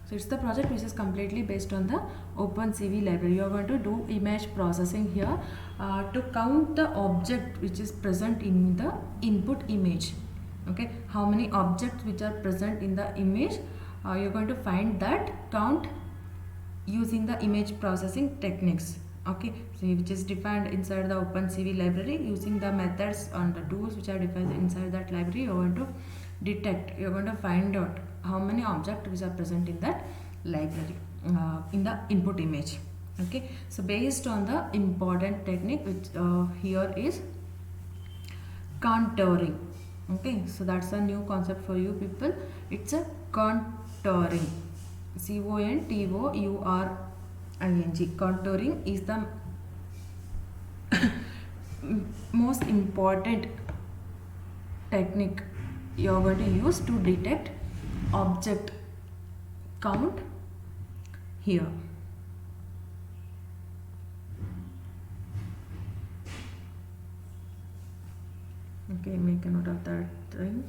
So it's the project which is completely based on the OpenCV library. You are going to do image processing here to count the object which is present in the input image. Okay, how many objects which are present in the image, you're going to find that count using the image processing techniques. Okay, so which is defined inside the OpenCV library using the methods and the tools which are defined inside that library. You're going to detect, you're going to find out how many objects which are present in that library in the input image. Okay, so based on the important technique which here is contouring. Okay, so that's a new concept for you people. It's a contouring. Contouring. Contouring is the most important technique you are going to use to detect object count here. Okay, make a note of that thing.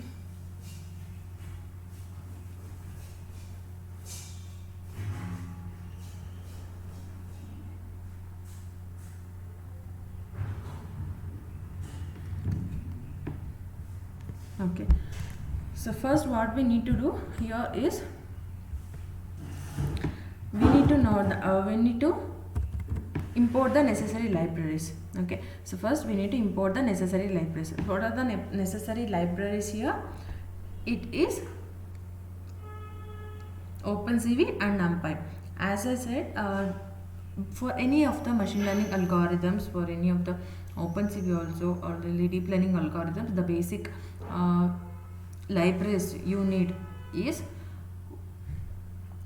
Okay, so first what we need to do here is we need to know we need to import the necessary libraries. Okay, so first we need to import the necessary libraries. What are the necessary libraries here? It is OpenCV and NumPy. As I said, for any of the machine learning algorithms, for any of the OpenCV also or the deep learning algorithms, the basic libraries you need is,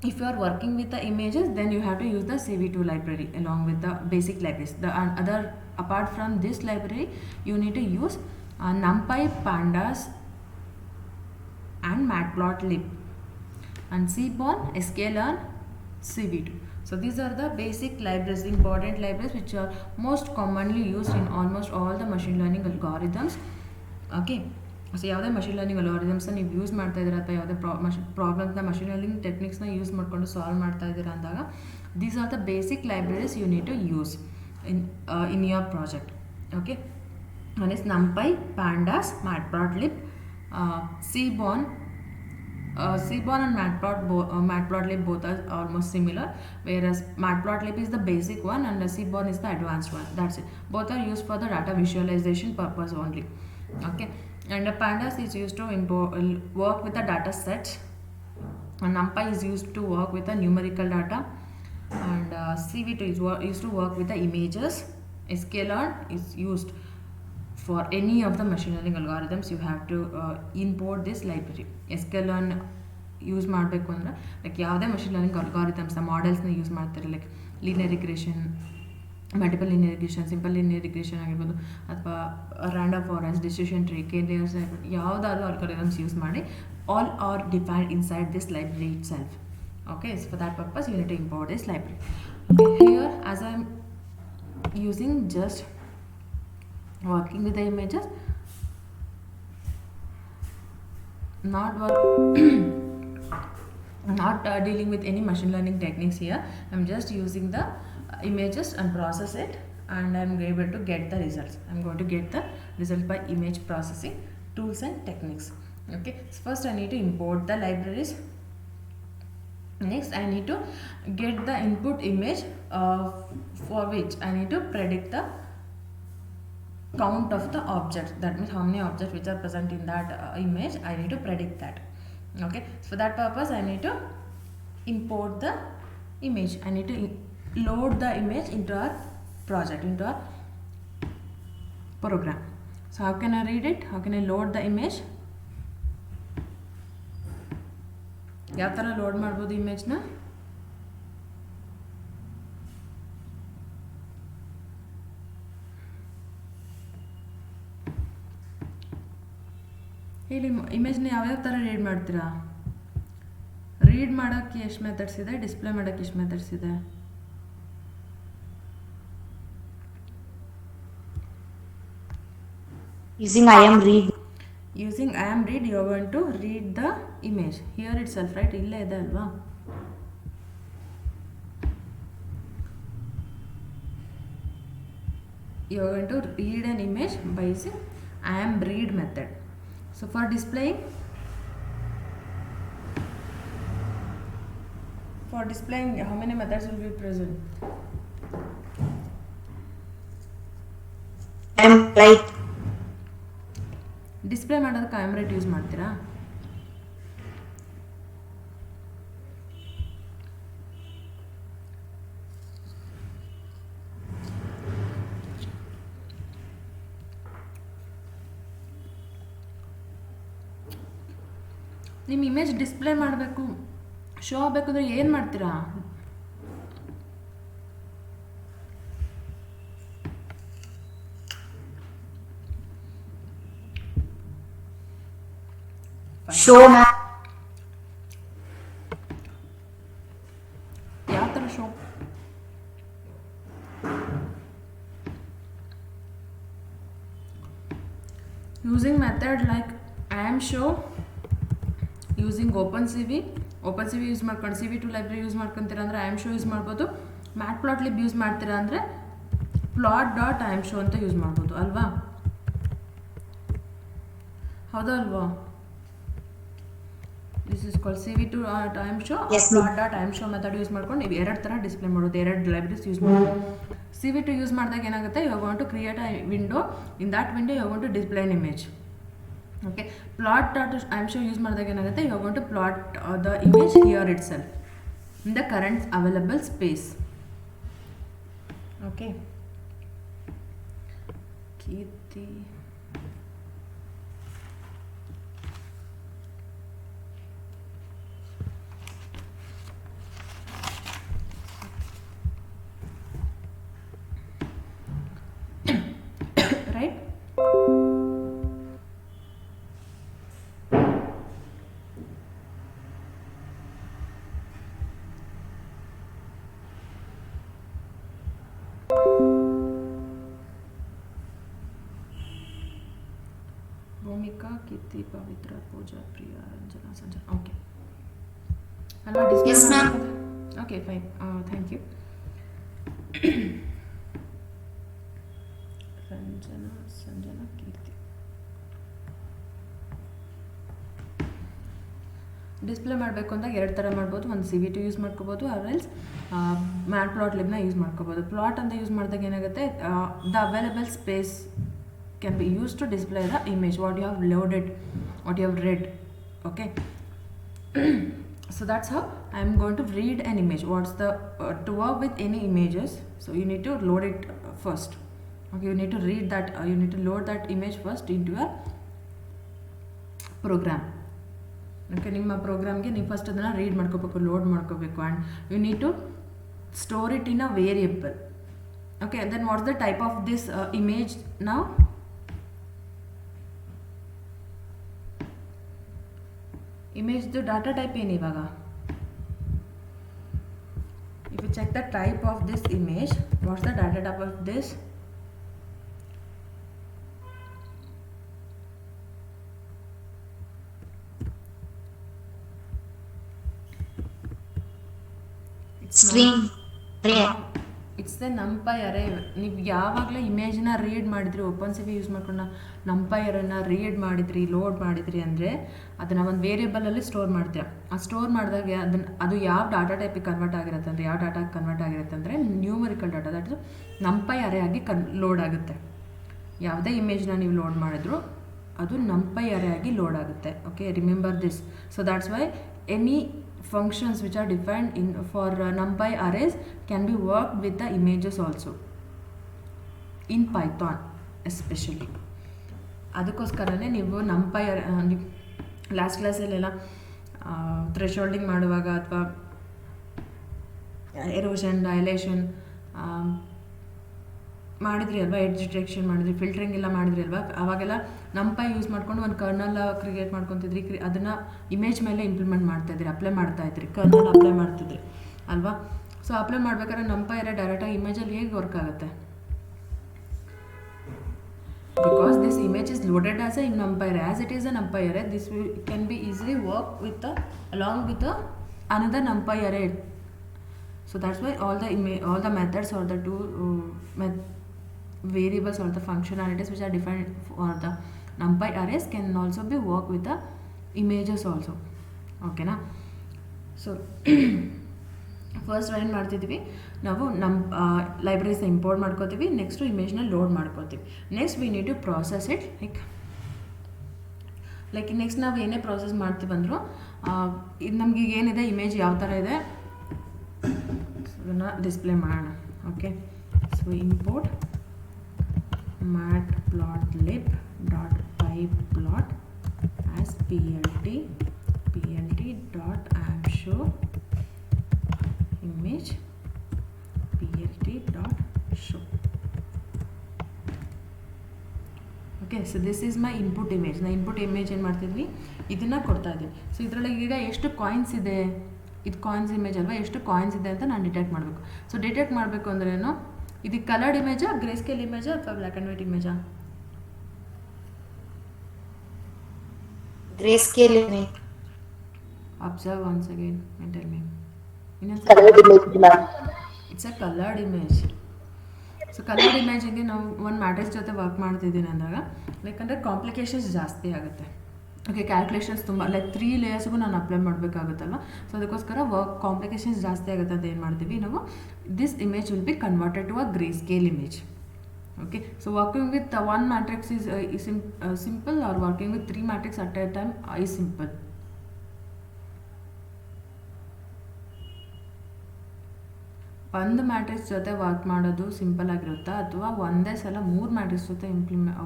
if you are working with the images, then you have to use the CV2 library along with the basic libraries. The other, apart from this library, you need to use NumPy, Pandas and Matplotlib and Seaborn, sklearn, CV2. So these are the basic libraries, important libraries which are most commonly used in almost all the machine learning algorithms. Okay, so ಯಾವುದೇ machine learning ಅಲ್ಗಾರಿದಮ್ಸ್ನ ನೀವು use ಮಾಡ್ತಾ ಇದ್ದೀರಾ ಅಥವಾ ಯಾವುದೇ ಪ್ರಾಬ್ಲಮ್ಸ್ನ machine learning ಟೆಕ್ನಿಕ್ಸ್ನ use ಮಾಡಿಕೊಂಡು ಸಾಲ್ವ್ ಮಾಡ್ತಾ ಇದ್ದೀರಾ ಅಂದಾಗ these are the basic libraries you need to use in your project. Okay, one is NumPy, Pandas, Matplotlib, Seaborn. Seaborn and Matplotlib both are almost similar, whereas Matplotlib is the basic one and Seaborn is the advanced one. That's it. Both are used for the data visualization purpose only. Okay, and Pandas is used to work with the data sets, and NumPy is used to work with the numerical data, and CV2 is used to work with the images. sklearn is used for any of the machine learning algorithms. You have to import this library. sklearn use ಮಾಡಬೇಕು ಅಂದರೆ like ಯಾವುದೇ machine learning ಅಲ್ಗಾರಿಥಮ್ಸ್ನ ಮಾಡೆಲ್ಸ್ನ use ಮಾಡ್ತಾರೆ, like linear regression, multiple linear regression, simple linear regression ಆಗಿರ್ಬೋದು, ಅಥವಾ random forest, decision tree, K-layers ಆಗಿರ್ಬೋದು, ಯಾವುದಾದ್ರೂ algorithms use ಮಾಡಿ all are defined inside this library itself. Okay, so for that purpose you need to import this library. Okay, here as I am using just working with the images, not dealing with any machine learning techniques here. I am just using the images and process it, and I am able to get the results. I am going to get the result by image processing tools and techniques. Okay, so first I need to import the libraries. Next I need to get the input image for which I need to predict the count of the objects. That means how many objects which are present in that image, I need to predict that. Okay, so for that purpose I need to import the image. I need to load the image into our project, into our program. So how can I read it? How can I load the image? ಯಾವ ಥರ load ಮಾಡ್ಬೋದು ಇಮೇಜ್ನ? ಹೇಳಿ, ಇಮೇಜ್ನ ಯಾವ್ಯಾವ ಥರ read ಮಾಡ್ತೀರಾ? Read ಮಾಡೋಕ್ಕೆ ಎಷ್ಟು methods ಇದೆ, ಡಿಸ್ಪ್ಲೇ ಮಾಡೋಕ್ಕೆ ಎಷ್ಟು ಮೆಥಡ್ಸ್ ಇದೆ? Using IM read. using I am read, you are going to read the image here itself, right? ಇಲ್ಲೇ ಇದೆ ಅಲ್ವಾ? You are going to read an image by using I am read method. So for displaying how many methods will be present? I am right. Display ಮಾಡೋದಕ್ಕೆ I am right use ಮಾಡ್ತೀರಾ? ನಿಮ್ಮ image display ಮಾಡಬೇಕು, show ಆಗಬೇಕು ಅಂದರೆ ಏನು ಮಾಡ್ತೀರಾ? Show ಯಾವ ಥರ show? Using method like I am show, using open C we use ಮಾಡ್ಕೊಂಡು CV2 ಲೈಬ್ರರಿ ಯೂಸ್ ಮಾಡ್ಕೊತೀರಾ ಅಂದರೆ ಐ ಆಮ್ ಶೋ ಯೂಸ್ ಮಾಡ್ಬೋದು. ಮ್ಯಾಟ್ಪ್ಲಾಟ್ಲಿಬ್ ಯೂಸ್ ಮಾಡ್ತೀರಾ ಅಂದರೆ plot.imshow ಅಂತ ಯೂಸ್ ಮಾಡ್ಬೋದು ಅಲ್ವಾ? ಹೌದಾ ಅಲ್ವಾ? This is called CV2.imshow. plot.imshow method use ಮಾಡ್ಕೊಂಡು ನೀವು ಎರಡು ಥರ ಡಿಸ್ಪ್ಲೇ ಮಾಡೋದು, ಎರಡು ಲೈಬ್ರರೀಸ್ ಯೂಸ್ ಮಾಡೋದು. CV2 ಯೂಸ್ ಮಾಡಿದಾಗ ಏನಾಗುತ್ತೆ, you are going to create a window, in that window you are going to display an image. Okay, plot.imshow use ಮಾಡಿದಾಗ ಏನಾಗುತ್ತೆ, you are going to plot the image here itself in the current available space. Okay, Keerthi right? Bhoomika, Keerthi, Pavithra, Pooja, Priya, Ranjana, Sanjana. Okay ಅಲ್ವಾ? Display Yes, ma'am. Okay fine, thank you. Ranjana, Sanjana, Keerthi. Display ಮಾಡಬೇಕು ಅಂದಾಗ ಎರಡು ಥರ ಮಾಡ್ಬೋದು. ಒಂದು CV2 use ಮಾಡ್ಕೋಬೋದು, ಆರ್ಎಲ್ಸ್ ಮ್ಯಾಟ್ಪ್ಲಾಟ್ಲಿಬ್ನ ಯೂಸ್ ಮಾಡ್ಕೋಬೋದು. ಪ್ಲಾಟ್ ಅಂತ ಯೂಸ್ ಮಾಡಿದಾಗ ಏನಾಗುತ್ತೆ, the available space can be used to display the image what you have loaded, what you have read. Okay. So that's how I am going to read an image. What's the to work with any images, so you need to load it first. Okay, you need to read that, you need to load that image first into your program. Okay, ನಿಮ್ಮ ಪ್ರೋಗ್ರಾಮ್ಗೆ ನೀವು first ಅದನ್ನು read ಮಾಡ್ಕೋಬೇಕು, load ಮಾಡ್ಕೋಬೇಕು, and you need to store it in a variable. Okay, then what's the type of this image ನಾವು? ಇಮೇಜ್ದು data type ಏನು ಇವಾಗ? If you check the type of this image, what's the data type of this? string array. It's the NumPy array. ನೀವು ಯಾವಾಗಲೇ ಇಮೇಜ್ನ read ಮಾಡಿದ್ರಿ, open CV use ಮಾಡ್ಕೊಂಡು NumPy ಅರೇನ read ಮಾಡಿದ್ರಿ, ಲೋಡ್ ಮಾಡಿದ್ರಿ ಅಂದರೆ ಅದನ್ನು ಒಂದು ವೇರಿಯಬಲಲ್ಲಿ ಸ್ಟೋರ್ ಮಾಡ್ತೀರ. ಆ ಸ್ಟೋರ್ ಮಾಡಿದಾಗ ಅದು ಯಾವ ಡಾಟಾ ಟೈಪಿಗೆ ಕನ್ವರ್ಟ್ ಆಗಿರುತ್ತೆ ಅಂದರೆ, ಯಾವ ಡಾಟಾಗೆ ಕನ್ವರ್ಟ್ ಆಗಿರುತ್ತೆ ಅಂದರೆ ನ್ಯೂಮರಿಕಲ್ ಡಾಟಾ, ದಟ್ ಇಸ್ ನಂಪೈ ಅರೇ ಆಗಿ ಲೋಡ್ ಆಗುತ್ತೆ. ಯಾವುದೇ ಇಮೇಜ್ನ ನೀವು ಲೋಡ್ ಮಾಡಿದ್ರು ಅದು ನಂಪೈ ಅರೇ ಆಗಿ ಲೋಡ್ ಆಗುತ್ತೆ. Okay, remember this. So that's why any functions which are defined in for numpy arrays can be worked with the images also in Python especially. ಅದಕ್ಕೋಸ್ಕರನೇ ನೀವು ನಂಪೈ ಲಾಸ್ಟ್ ಕ್ಲಾಸಲ್ಲೆಲ್ಲ ಥ್ರೆಶೋಲ್ಡಿಂಗ್ ಮಾಡುವಾಗ ಅಥವಾ ಎರೋಷನ್, ಡೈಲೇಷನ್ ಮಾಡಿದ್ರಿ ಅಲ್ವಾ, ಎಡ್ಜ್ ಡಿಟೆಕ್ಷನ್ ಮಾಡಿದ್ರಿ, filtering ಎಲ್ಲ ಮಾಡಿದ್ರಿ ಅಲ್ವಾ, ಅವಾಗೆಲ್ಲ ನಂಪೈ ಯೂಸ್ ಮಾಡ್ಕೊಂಡು ಒಂದು ಕರ್ನಲ್ ಕ್ರಿಯೇಟ್ ಮಾಡ್ಕೊತಿದ್ರಿ, ಅದನ್ನು ಇಮೇಜ್ ಮೇಲೆ ಇಂಪ್ಲಿಮೆಂಟ್ ಮಾಡ್ತಾಯಿದ್ರಿ, ಅಪ್ಲೈ ಮಾಡ್ತಾಯಿದ್ರಿ, ಕರ್ನಲ್ ಅಪ್ಲೈ ಮಾಡ್ತಿದ್ರಿ ಅಲ್ವಾ. ಸೊ ಅಪ್ಲೈ ಮಾಡ್ಬೇಕಾದ್ರೆ ನಂಪೈ ಅರೇ ಡೈರೆಕ್ಟಾಗಿ ಇಮೇಜಲ್ಲಿ ಹೇಗೆ ವರ್ಕ್ ಆಗುತ್ತೆ? because this image is loaded as a numpy array. As it is a numpy array, this can be easily work with along with another numpy array. So that's why all the methods or the two variables or the functionalities which are defined for the numpy arrays can also be work with the images also. Okay na? So first ಏನು ಮಾಡ್ತಿದ್ವಿ ನಾವು ನಮ್ಮ ಲೈಬ್ರರೀಸ್ನ import ಮಾಡ್ಕೋತೀವಿ. Next ಇಮೇಜ್ನ load ಮಾಡ್ಕೋತೀವಿ. Next we need to process it like next ನಾವು ಏನೇ ಪ್ರಾಸೆಸ್ ಮಾಡ್ತೀವಂದ್ರು ಇದು ನಮ್ಗೆ ಈಗ ಏನಿದೆ ಇಮೇಜ್ ಯಾವ ಥರ ಇದೆ ಅದನ್ನು ಡಿಸ್ಪ್ಲೇ ಮಾಡೋಣ. Okay, so import matplotlib dot pyplot as plt dot amshow image plt dot show. Okay, so this is my input image. ನಾ ಇನ್ಪುಟ್ ಇಮೇಜ್ ಏನು ಮಾಡ್ತಿದ್ವಿ, ಇದನ್ನು ಕೊಡ್ತಾ ಇದ್ದೀವಿ. ಸೊ ಇದರೊಳಗೆ ಈಗ ಎಷ್ಟು ಕಾಯಿನ್ಸ್ ಇದೆ, ಇದು ಕಾಯಿನ್ಸ್ ಇಮೇಜ್ ಅಲ್ವಾ, ಎಷ್ಟು ಕಾಯಿನ್ಸ್ ಇದೆ ಅಂತ ನಾನು ಡಿಟೆಕ್ಟ್ ಮಾಡಬೇಕು. ಸೊ ಡಿಟೆಕ್ಟ್ ಮಾಡಬೇಕು ಅಂದ್ರೇನು, ಇದು ಕಲರ್ಡ್ ಇಮೇಜಾ, ಗ್ರೇ ಸ್ಕೇಲ್ ಇಮೇಜಾ ಅಥವಾ ಬ್ಲ್ಯಾಕ್ ಆ್ಯಂಡ್ ವೈಟ್ ಇಮೇಜಾ? Grayscale image. Observe once again and tell me. Colored image, ma'am. It's a colored image. So coloured ಇಮೇಜಿಗೆ ನಾವು ಒಂದು ಮ್ಯಾಟ್ರಿಕ್ಸ್ ಜೊತೆ ವರ್ಕ್ ಮಾಡ್ತಿದ್ದೀನಿ ಅಂದಾಗ ಲೈಕ್ ಅಂದರೆ ಕಾಂಪ್ಲಿಕೇಶನ್ಸ್ ಜಾಸ್ತಿ ಆಗುತ್ತೆ. ಓಕೆ, ಕ್ಯಾಲ್ಕುಲೇಷನ್ಸ್ ತುಂಬ ಲೈಕ್ 3 ಲೇಯರ್ಸ್ಗೂ ನಾನು ಅಪ್ಲೈ ಮಾಡಬೇಕಾಗುತ್ತಲ್ವ. ಸೊ ಅದಕ್ಕೋಸ್ಕರ ವರ್ಕ್ ಕಾಂಪ್ಲಿಕೇಶನ್ಸ್ ಜಾಸ್ತಿ ಆಗುತ್ತೆ ಅಂತ ಏನು ಮಾಡ್ತೀವಿ ನಾವು, this image will be converted to a grey scale image. Okay, so working with one matrix is simple, or working with 3 matrices at a time is simple. ಒಂದು matrix ಜೊತೆ work ಮಾಡೋದು simple ಆಗಿರುತ್ತಾ ಅಥವಾ ಒಂದೇ ಸಲ 3 ಮ್ಯಾಟ್ರಿಕ್ಸ್ ಜೊತೆ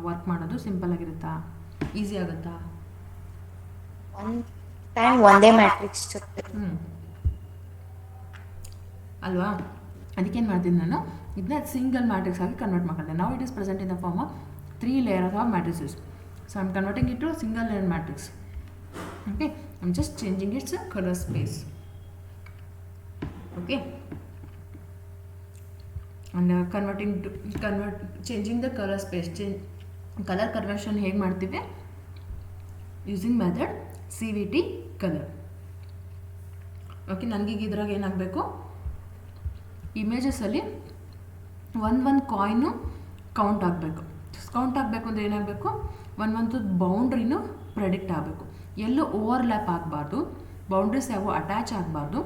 work ಮಾಡೋದು simple ಆಗಿರುತ್ತಾ, easy ಆಗುತ್ತಾ? One time ಒಂದೇ ಮ್ಯಾಟ್ರಿಕ್ಸ್ ಜೊತೆ ಅಲ್ವಾ? ಅದಕ್ಕೇನು ಮಾಡ್ತೀನಿ ನಾನು, ಇದನ್ನ ಸಿಂಗಲ್ ಮ್ಯಾಟ್ರಿಕ್ಸ್ ಆಗಿ ಕನ್ವರ್ಟ್ ಮಾಡ್ಕೊಂಡೆ. ನಾವು it is present in the form of 3 layers of matrices. So I am converting it to single layer matrix. Okay, I am just changing its colour space. Okay, and changing the colour space. Colour conversion ಹೇಗೆ ಮಾಡ್ತೀವಿ, using method CVT colour. Okay, ನನಗೀಗ ಇದ್ರಾಗ ಏನಾಗಬೇಕು, ಇಮೇಜಸಲ್ಲಿ ಒಂದು coin count ಆಗಬೇಕು. Count ಆಗಬೇಕು ಅಂದರೆ ಏನಾಗಬೇಕು, ಒಂದು ಬೌಂಡ್ರಿನೂ ಪ್ರೆಡಿಕ್ಟ್ ಆಗಬೇಕು. ಎಲ್ಲೂ ಓವರ್ಲ್ಯಾಪ್ ಆಗಬಾರ್ದು, ಬೌಂಡ್ರೀಸ್ ಯಾವ ಅಟ್ಯಾಚ್ ಆಗಬಾರ್ದು.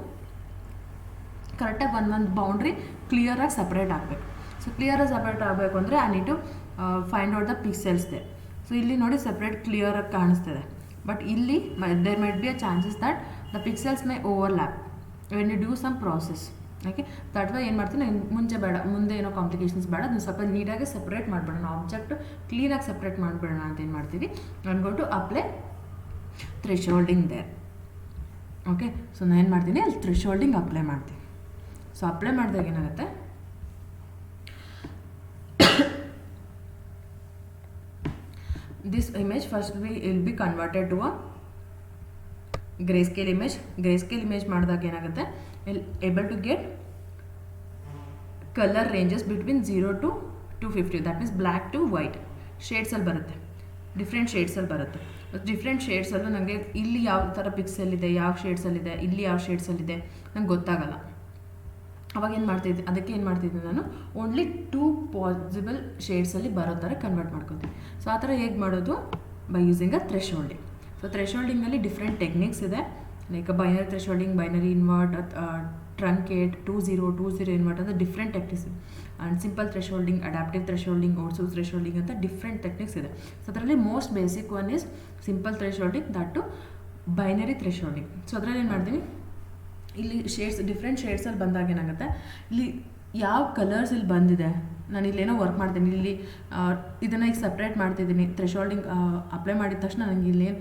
ಕರೆಕ್ಟಾಗಿ ಒಂದು ಬೌಂಡ್ರಿ ಕ್ಲಿಯರಾಗಿ ಸಪ್ರೇಟ್ ಆಗಬೇಕು. ಸೊ ಕ್ಲಿಯರಾಗಿ ಸಪ್ರೇಟ್ ಆಗಬೇಕು ಅಂದರೆ I need to find out the pixels ದೆ. ಸೊ ಇಲ್ಲಿ ನೋಡಿ ಸಪ್ರೇಟ್ ಕ್ಲಿಯರಾಗಿ ಕಾಣಿಸ್ತಿದೆ. ಬಟ್ ಇಲ್ಲಿ there might be a chances that the pixels may overlap when you do some process. Okay, that why ಏನು ಮಾಡ್ತೀನಿ, ಮುಂದೆ ಏನೋ ಕಾಂಪ್ಲಿಕೇಶನ್ಸ್ ಬೇಡ, ಅದನ್ನು ಸ್ವಲ್ಪ ನೀಟಾಗಿ ಸಪ್ರೇಟ್ ಮಾಡಿಬಿಡೋಣ, ಆಬ್ಜೆಕ್ಟ್ ಕ್ಲೀನಾಗಿ ಸಪ್ರೇಟ್ ಮಾಡಿಬಿಡೋಣ ಅಂತ ಏನು ಮಾಡ್ತೀವಿ, ನಾನು go to apply thresholding there. Okay, so ನಾನು ಏನು ಮಾಡ್ತೀನಿ, ಅಲ್ಲಿ ಥ್ರೆಶೋಲ್ಡಿಂಗ್ ಅಪ್ಲೈ ಮಾಡ್ತೀನಿ. ಸೊ ಅಪ್ಲೈ ಮಾಡಿದಾಗ ಏನಾಗುತ್ತೆ, this image first will be converted to a grayscale image. Grayscale image ಮಾಡಿದಾಗ ಏನಾಗುತ್ತೆ, able to get color ranges between 0 to 250, that means black to white ಶೇಡ್ಸಲ್ಲಿ ಬರುತ್ತೆ, ಡಿಫ್ರೆಂಟ್ ಶೇಡ್ಸಲ್ಲಿ ಬರುತ್ತೆ. ಡಿಫ್ರೆಂಟ್ ಶೇಡ್ಸಲ್ಲೂ ನನಗೆ ಇಲ್ಲಿ ಯಾವ ಥರ ಪಿಕ್ಸೆಲ್ ಇದೆ, ಯಾವ ಶೇಡ್ಸಲ್ಲಿದೆ, ಇಲ್ಲಿ ಯಾವ ಶೇಡ್ಸಲ್ಲಿದೆ ನಂಗೆ ಗೊತ್ತಾಗಲ್ಲ. ಅವಾಗ ಏನು ಮಾಡ್ತಿದ್ದೆ, ಅದಕ್ಕೆ ಏನು ಮಾಡ್ತಿದ್ದೆ ನಾನು, ಓನ್ಲಿ 2 ಪಾಸಿಬಲ್ ಶೇಡ್ಸಲ್ಲಿ ಬರೋ ಥರ ಕನ್ವರ್ಟ್ ಮಾಡ್ಕೊತೀನಿ. ಸೊ ಆ ಥರ ಹೇಗೆ ಮಾಡೋದು, by using a thresholding. So ಥ್ರೆಶೋಲ್ಡಿಂಗಲ್ಲಿ ಡಿಫ್ರೆಂಟ್ ಟೆಕ್ನಿಕ್ಸ್ ಇದೆ, like binary thresholding, binary invert, truncate, 2-0 invert ಅಂತ ಡಿಫ್ರೆಂಟ್ ಟೆಕ್ನಿಕ್ಸ್ ಇದೆ. And simple thresholding, adaptive thresholding, Otsu thresholding ಅಂತ ಡಿಫ್ರೆಂಟ್ ಟೆಕ್ನಿಕ್ಸ್ ಇದೆ. ಸೊ ಅದರಲ್ಲಿ most basic one is simple thresholding, that to binary thresholding. So ಅದರಲ್ಲಿ ಏನು ಮಾಡ್ತೀನಿ, ಇಲ್ಲಿ ಶೇಡ್ಸ್ ಡಿಫ್ರೆಂಟ್ ಶೇಡ್ಸಲ್ಲಿ ಬಂದಾಗ ಏನಾಗುತ್ತೆ, ಇಲ್ಲಿ ಯಾವ ಕಲರ್ಸ್ ಇಲ್ಲಿ ಬಂದಿದೆ, ನಾನು ಇಲ್ಲೇನೋ ವರ್ಕ್ ಮಾಡ್ತೀನಿ, ಇಲ್ಲಿ ಇದನ್ನು ಈಗ ಸಪ್ರೇಟ್ ಮಾಡ್ತಿದ್ದೀನಿ. ಥ್ರೆಶೋಲ್ಡಿಂಗ್ ಅಪ್ಲೈ ಮಾಡಿದ ತಕ್ಷಣ ನನಗೆ ಇಲ್ಲೇನು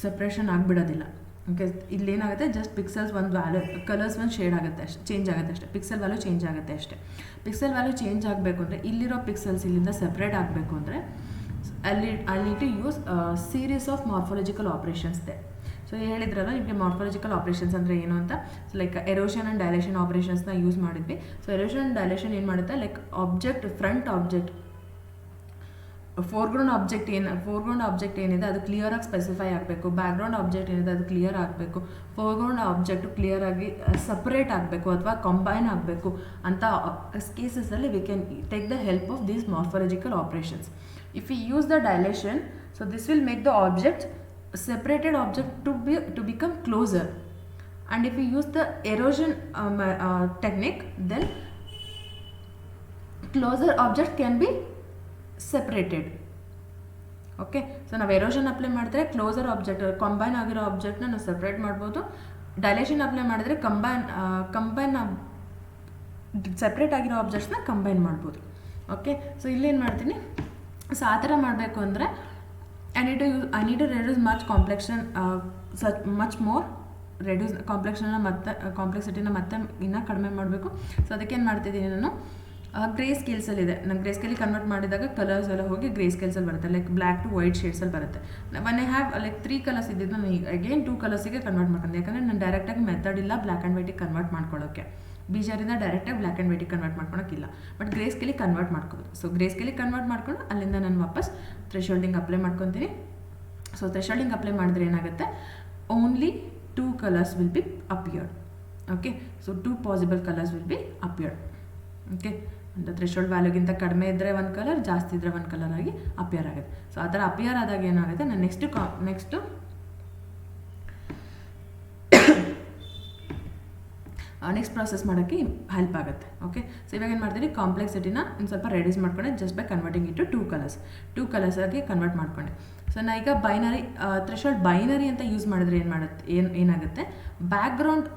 ಸಪ್ರೇಷನ್ ಆಗಿಬಿಡೋದಿಲ್ಲ. ಓಕೆ, ಇಲ್ಲೇನಾಗುತ್ತೆ, ಜಸ್ಟ್ ಪಿಕ್ಸೆಲ್ಸ್ ಒಂದು ವ್ಯಾಲ್ಯೂ, ಕಲರ್ಸ್ ಒಂದು ಶೇಡ್ ಆಗುತ್ತೆ ಅಷ್ಟೇ, ಚೇಂಜ್ ಆಗುತ್ತೆ ಅಷ್ಟೇ, ಪಿಕ್ಸೆಲ್ ವ್ಯಾಲ್ಯೂ ಚೇಂಜ್ ಆಗುತ್ತೆ ಅಷ್ಟೇ. ಪಿಕ್ಸೆಲ್ ವ್ಯಾಲ್ಯೂ ಚೇಂಜ್ ಆಗಬೇಕು ಅಂದರೆ, ಇಲ್ಲಿರೋ ಪಿಕ್ಸೆಲ್ಸ್ ಇಲ್ಲಿಂದ ಸಪ್ರೇಟ್ ಆಗಬೇಕು ಅಂದರೆ I need to use series of morphological operations then. So ಹೇಳಿದ್ರಲ್ಲ ನಿಮಗೆ ಮಾರ್ಫಾಲಜಿಕಲ್ ಆಪ್ರೇಷನ್ಸ್ ಅಂದರೆ ಏನು ಅಂತ. So like erosion and dilation ಆಪ್ರೇಷನ್ಸ್ನ ಯೂಸ್ ಮಾಡಿದ್ವಿ. ಸೊ ಎರೋಷನ್ ಆ್ಯಂಡ್ ಡೈಲೇಷನ್ ಏನು ಮಾಡುತ್ತೆ, like object, front object foreground object ಏನಿದೆ ಅದು ಕ್ಲಿಯರಾಗಿ ಸ್ಪೆಸಿಫೈ ಆಗಬೇಕು, ಬ್ಯಾಕ್ಗ್ರೌಂಡ್ ಆಬ್ಜೆಕ್ಟ್ ಏನಿದೆ ಅದು ಕ್ಲಿಯರ್ ಆಗಬೇಕು, ಫೋರ್ಗ್ರೌಂಡ್ ಆಬ್ಜೆಕ್ಟು ಕ್ಲಿಯರಾಗಿ ಸಪ್ರೇಟ್ ಆಗಬೇಕು ಅಥವಾ ಕಂಬೈನ್ ಆಗಬೇಕು ಅಂತ ಕೇಸಸಲ್ಲಿ we can take the help of these morphological operations. If you use the dilation, so this will make the object separated object to become closer, and if you use the erosion technique, then closer object can be separated. Okay, so ನಾವು erosion apply ಮಾಡಿದ್ರೆ closer object, combine ಆಗಿರೋ ಆಬ್ಜೆಕ್ಟ್ನ ನಾವು separate ಮಾಡ್ಬೋದು. Dilation apply ಮಾಡಿದ್ರೆ combine separate ಆಗಿರೋ ಆಬ್ಜೆಕ್ಟ್ಸ್ನ combine ಮಾಡ್ಬೋದು. Okay, so ಇಲ್ಲೇನು ಮಾಡ್ತೀನಿ, ಸೊ ಆ ಥರ ಮಾಡಬೇಕು ಅಂದರೆ I need to reduce much complexion, much more reduce ಕಾಂಪ್ಲೆಕ್ಸಿಟಿನ ಮತ್ತೆ ಇನ್ನೂ ಕಡಿಮೆ ಮಾಡಬೇಕು. ಸೊ ಅದಕ್ಕೆ ಏನು ಮಾಡ್ತಿದ್ದೀನಿ ನಾನು, ಗ್ರೇ ಸ್ಕೇಲ್ಸಲ್ಲಿದೆ, ನಾನು ಗ್ರೇ ಸ್ಕೇಲಿಗೆ ಕನ್ವರ್ಟ್ ಮಾಡಿದಾಗ ಕಲರ್ಸ್ ಎಲ್ಲ ಹೋಗಿ ಗ್ರೇ ಸ್ಕೇಲ್ಸಲ್ಲಿ ಬರುತ್ತೆ, ಲೈಕ್ ಬ್ಲ್ಯಾಕ್ ಟು ವೈಟ್ ಶೇಡ್ಸಲ್ಲಿ ಬರುತ್ತೆ. One I have like 3 colours ಇದ್ದಿದ್ದು ನಾನು ಅಗೇನ್ 2 ಕಲರ್ಸಿಗೆ ಕನ್ವರ್ಟ್ ಮಾಡ್ಕೊಂಡೆ, ಯಾಕಂದರೆ ನಾನು ಡೈರೆಕ್ಟಾಗಿ ಮೆಥಡ್ ಇಲ್ಲ ಬ್ಲ್ಯಾಕ್ ಆ್ಯಂಡ್ ವೈಟಿಗೆ ಕನ್ವರ್ಟ್ ಮಾಡ್ಕೊಳ್ಳೋಕ್ಕೆ, ಬೀಜರಿಂದ ಡೈರೆಕ್ಟಾಗಿ ಬ್ಲ್ಯಾಕ್ ಆ್ಯಂಡ್ ವೈಟಿಗೆ ಕನ್ವರ್ಟ್ ಮಾಡ್ಕೊಳಕ್ಕಿಲ್ಲ, ಬಟ್ ಗ್ರೇ ಸ್ಕೇಲಿಗೆ ಕನ್ವರ್ಟ್ ಮಾಡ್ಕೋಬೋದು. ಸೊ ಗ್ರೇ ಸ್ಕೇಲಿಗೆ ಕನ್ವರ್ಟ್ ಮಾಡ್ಕೊಂಡು ಅಲ್ಲಿಂದ ನಾನು ವಾಪಸ್ ಥ್ರೆಶೋಲ್ಡಿಂಗ್ ಅಪ್ಲೈ ಮಾಡ್ಕೊತೀನಿ. ಸೊ ಥ್ರೆಶೋಲ್ಡಿಂಗ್ ಅಪ್ಲೈ ಮಾಡಿದ್ರೆ ಏನಾಗುತ್ತೆ, only 2 colours will be appeared. Okay, so 2 possible colours will be appeared. Okay, ಅಂತ ಥ್ರೆಶೋಲ್ಡ್ ವ್ಯಾಲ್ಯೂಗಿಂತ ಕಡಿಮೆ ಇದ್ದರೆ 1 ಕಲರ್, ಜಾಸ್ತಿ ಇದ್ದರೆ 1 ಕಲರ್ ಆಗಿ ಅಪಿಯರ್ ಆಗುತ್ತೆ. ಸೊ ಆ ಥರ ಅಪಿಯರ್ ಆದಾಗ ಏನಾಗುತ್ತೆ, ನಾನು ನೆಕ್ಸ್ಟು ನೆಕ್ಸ್ಟ್ ಪ್ರಾಸೆಸ್ ಮಾಡೋಕ್ಕೆ ಹೆಲ್ಪ್ ಆಗುತ್ತೆ. ಓಕೆ, ಸೊ ಇವಾಗ ಏನು ಮಾಡ್ತೀನಿ, ಕಾಂಪ್ಲೆಕ್ಸಿಟಿನ ಒಂದು ಸ್ವಲ್ಪ ರೆಡ್ಯೂಸ್ ಮಾಡ್ಕೊಂಡೆ ಜಸ್ಟ್ ಬೈ ಕನ್ವರ್ಟಿಂಗ್ ಇಟ್ಟು 2 ಕಲರ್ಸಾಗಿ ಕನ್ವರ್ಟ್ ಮಾಡ್ಕೊಂಡೆ. ಸೊ ನಾ ಈಗ ಥ್ರೆಶೋಲ್ಡ್ ಬೈನರಿ ಅಂತ ಯೂಸ್ ಮಾಡಿದ್ರೆ ಏನಾಗುತ್ತೆ, background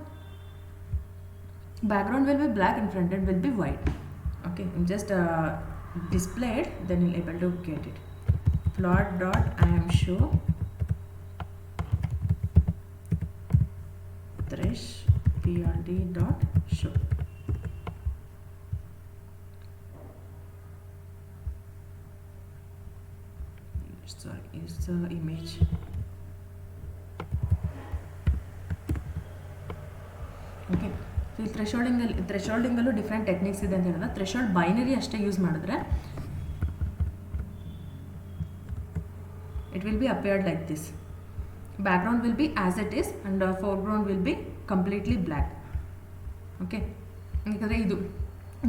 will B black and fronted will be white. Okay, just displayed, then you'll able to get it. Plot dot I am show thresh prd dot show. Sorry, it's the image. Okay, so ಈ ಥ್ರೆಶೋಲ್ಡಿಂಗಲ್ಲೂ different techniques ಇದೆ ಅಂತ ಹೇಳಿದ್ರೆ, threshold binary ಅಷ್ಟೇ use ಮಾಡಿದ್ರೆ it will be appeared like this. Background will be as it is and foreground will be completely black. Okay, ಯಾಕಂದರೆ ಇದು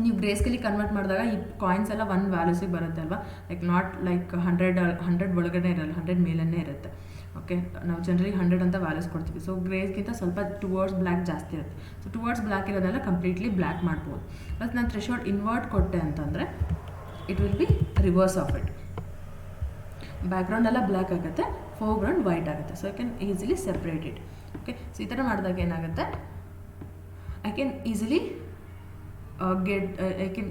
ನೀವು ಗ್ರೇ ಸ್ಕೇಲಿಗೆ ಕನ್ವರ್ಟ್ ಮಾಡಿದಾಗ ಈ ಕಾಯಿನ್ಸ್ ಎಲ್ಲ 1 ವ್ಯಾಲ್ಯೂಸಿಗೆ ಬರುತ್ತೆ ಅಲ್ವಾ, ಲೈಕ್ ನಾಟ್ ಲೈಕ್ 100 ಒಳಗಡೆ ಇರಲ್ಲ, 100 ಮೇಲೇ ಇರುತ್ತೆ. ಓಕೆ, ನಾವು ಜನರಲಿ 100 ಅಂತ ವ್ಯಾಲ್ಯೂಸ್ ಕೊಡ್ತೀವಿ. ಸೊ ಗ್ರೇಸ್ಗಿಂತ ಸ್ವಲ್ಪ ಟುವರ್ಡ್ಸ್ ಬ್ಲ್ಯಾಕ್ ಜಾಸ್ತಿ ಇರುತ್ತೆ. ಸೊ ಟುವರ್ಡ್ಸ್ ಬ್ಲ್ಯಾಕ್ ಇರೋದೆಲ್ಲ ಕಂಪ್ಲೀಟ್ಲಿ ಬ್ಲ್ಯಾಕ್ ಮಾಡ್ಬೋದು. ಬಟ್ ನಾನು ಥ್ರೆಶೋಲ್ಡ್ ಇನ್ವರ್ಟ್ ಕೊಟ್ಟೆ ಅಂತಂದರೆ it will be reverse of it. Background ಎಲ್ಲ ಬ್ಲ್ಯಾಕ್ ಆಗುತ್ತೆ, ಫೋರ್ಗ್ರೌಂಡ್ ವೈಟ್ ಆಗುತ್ತೆ. So I can easily separate it. Okay, so ಈ ಥರ ಮಾಡಿದಾಗ ಏನಾಗುತ್ತೆ, I can easily I can